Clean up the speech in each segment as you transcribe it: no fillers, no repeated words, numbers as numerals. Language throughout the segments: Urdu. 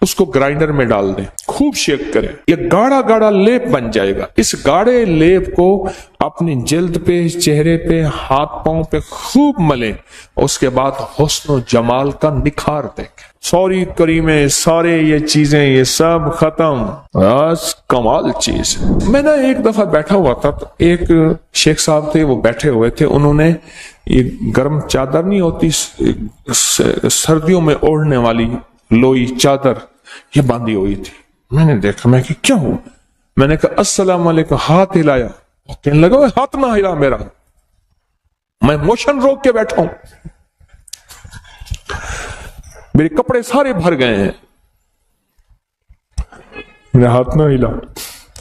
اس کو گرائنڈر میں ڈال دیں, خوب شیک کریں, یہ گاڑا گاڑا لیپ بن جائے گا. اس گاڑے لیپ کو اپنی جلد پہ, چہرے پہ, ہاتھ پاؤں پہ خوب ملیں. اس کے بعد حسن و جمال کا نکھار دیکھیں. سوری کریمیں, سارے یہ چیزیں, یہ سب ختم. بس کمال چیز. میں نے ایک دفعہ بیٹھا ہوا تھا, تو ایک شیخ صاحب تھے, وہ بیٹھے ہوئے تھے, انہوں نے یہ گرم چادر نہیں ہوتی سردیوں میں اوڑھنے والی لوئی چادر, یہ باندھی ہوئی تھی. میں نے دیکھا, میں کہ کیا ہوا؟ میں نے کہا السلام علیکم, ہاتھ ہلایا. کہنے لگا ہاتھ نہ ہلا میرا, میں موشن روک کے بیٹھا ہوں, میرے کپڑے سارے بھر گئے ہیں, میرا ہاتھ نہ ہلا.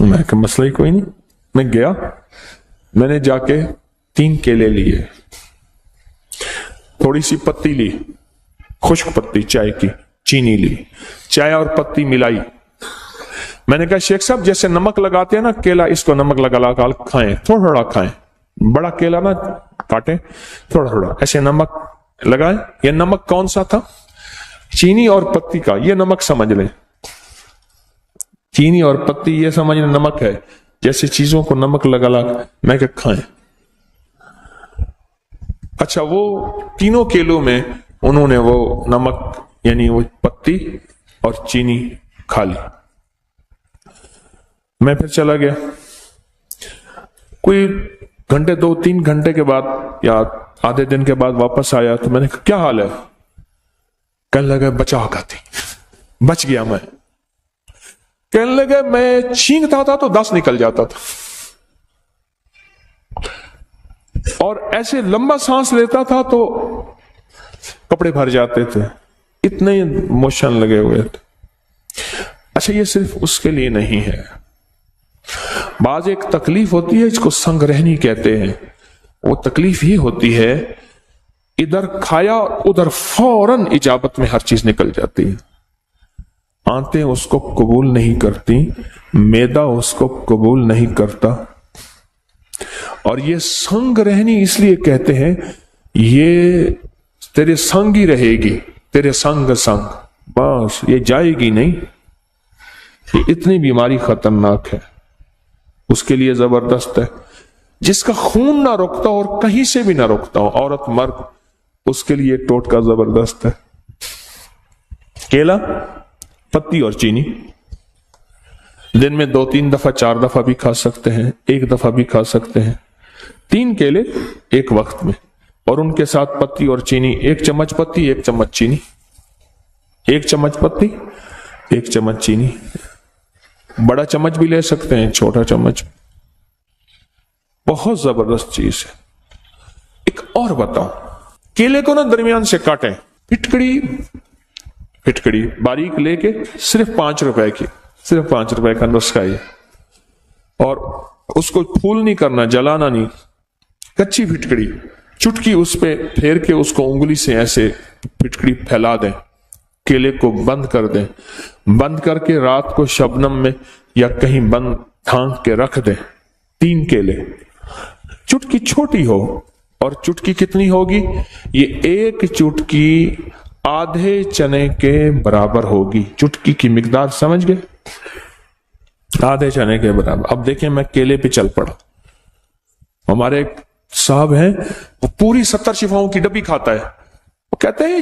میں کہ مسئلہ ہی کوئی نہیں. میں گیا, میں نے جا کے 3 کیلے لیے, تھوڑی سی پتی لی, خشک پتی چائے کی, چینی لی, چائے اور پتی ملائی. میں نے کہا شیخ صاحب جیسے نمک لگاتے ہیں نا کیلا, اس کو نمک لگا کھائیں, تھوڑا تھوڑا کھائیں, بڑا کیلا نہ کاٹیں, تھوڑا تھوڑا ایسے نمک لگائیں. یہ نمک کون سا تھا؟ چینی اور پتی کا. یہ نمک سمجھ لیں, چینی اور پتی یہ سمجھ لیں نمک ہے. جیسے چیزوں کو نمک لگا میں کہ کھائیں. اچھا, وہ تینوں کیلوں میں انہوں نے وہ نمک یعنی وہ پتی اور چینی کھا لی. میں پھر چلا گیا. کوئی گھنٹے 2-3 گھنٹے کے بعد یا آدھے دن کے بعد واپس آیا, تو میں نے کہا کیا حال ہے؟ کہنے لگا بچا کھاتی, بچ گیا میں. کہنے لگا میں چھینکتا تھا تو 10 نکل جاتا تھا, اور ایسے لمبا سانس لیتا تھا تو کپڑے بھر جاتے تھے, اتنے موشن لگے ہوئے تھے. اچھا, یہ صرف اس کے لیے نہیں ہے. بعض ایک تکلیف ہوتی ہے, اس کو سنگ رہنی کہتے ہیں. وہ تکلیف ہی ہوتی ہے ادھر کھایا ادھر فوراً اجابت میں ہر چیز نکل جاتی ہے. آنتیں اس کو قبول نہیں کرتی, معدہ اس کو قبول نہیں کرتا. اور یہ سنگ رہنی اس لیے کہتے ہیں, یہ تیرے سنگ ہی رہے گی, تیرے سنگ سنگ, بس یہ جائے گی نہیں. یہ اتنی بیماری خطرناک ہے, اس کے لیے زبردست ہے. جس کا خون نہ رکتا اور کہیں سے بھی نہ رکتا ہو, عورت مرد, اس کے لیے ٹوٹکا زبردست ہے. کیلا, پتی اور چینی دن میں 2-3 دفعہ 4 دفعہ بھی کھا سکتے ہیں, 1 دفعہ بھی کھا سکتے ہیں. 3 کیلے ایک وقت میں, اور ان کے ساتھ پتی اور چینی, 1 چمچ پتی 1 چمچ چینی, 1 چمچ پتی 1 چمچ چینی. بڑا چمچ بھی لے سکتے ہیں, چھوٹا چمچ. بہت زبردست چیز ہے. ایک اور بتاؤں, کیلے کو نا درمیان سے کاٹیں, پھٹکڑی باریک لے کے, صرف 5 روپے کی, صرف 5 روپے کا نسخہ ہے. اور اس کو پھول نہیں کرنا, جلانا نہیں, کچی پھٹکڑی, چٹکی اس پہ پھیر کے اس کو انگلی سے ایسے پھٹکڑی پھیلا دیں, کیلے کو بند کر دیں, بند کر کے رات کو شبنم میں یا کہیں بند ڈھانک کے رکھ دیں. 3 کیلے, چٹکی چھوٹی ہو, اور چٹکی کتنی ہوگی؟ یہ 1 چٹکی آدھے چنے کے برابر ہوگی. چٹکی کی مقدار سمجھ گئے؟ آدھے چنے کے برابر. اب دیکھیں میں کیلے پہ چل پڑا. ہمارے ایک صاحب ہیں, وہ پوری 70 شفاؤں کی ڈبی کھاتا ہے. وہ کہتے ہیں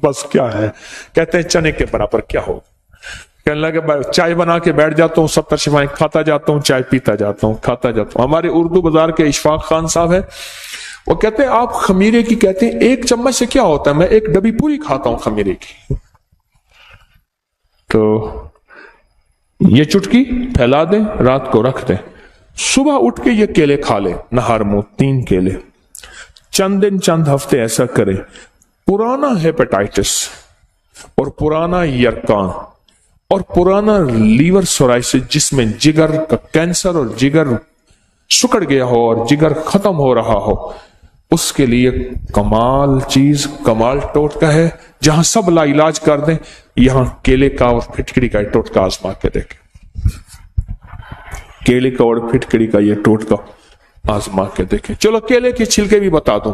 بس کیا ہے, کہتے ہیں چنے کے برابر کیا ہو. کہنے لگا چائے بنا کے بیٹھ جاتا ہوں, 70 شفائیں کھاتا جاتا ہوں, چائے پیتا جاتا ہوں, کھاتا جاتا ہوں. ہمارے اردو بازار کے اشفاق خان صاحب ہیں, وہ کہتے ہیں آپ خمیرے کی کہتے ہیں 1 چمچ سے کیا ہوتا ہے, میں 1 ڈبی پوری کھاتا ہوں خمیرے کی. تو یہ چٹکی پھیلا دیں, رات کو رکھ دیں, صبح اٹھ کے یہ کیلے کھا لیں نہار منہ, 3 کیلے. چند دن چند ہفتے ایسا کریں. پرانا ہیپیٹائٹس اور پرانا یرکان اور پرانا لیور سورائسس, جس میں جگر کا کینسر اور جگر سکڑ گیا ہو اور جگر ختم ہو رہا ہو, اس کے لیے کمال چیز, کمال ٹوٹکا ہے. جہاں سب لا علاج کر دیں, یہاں کیلے کا اور پھٹکڑی کا ٹوٹکا آزما کے دیکھیں. کیلے کا اور پھٹکڑی کا یہ ٹوٹکا آزما کے دیکھیں. چلو کیلے کے چھلکے بھی بتا دوں.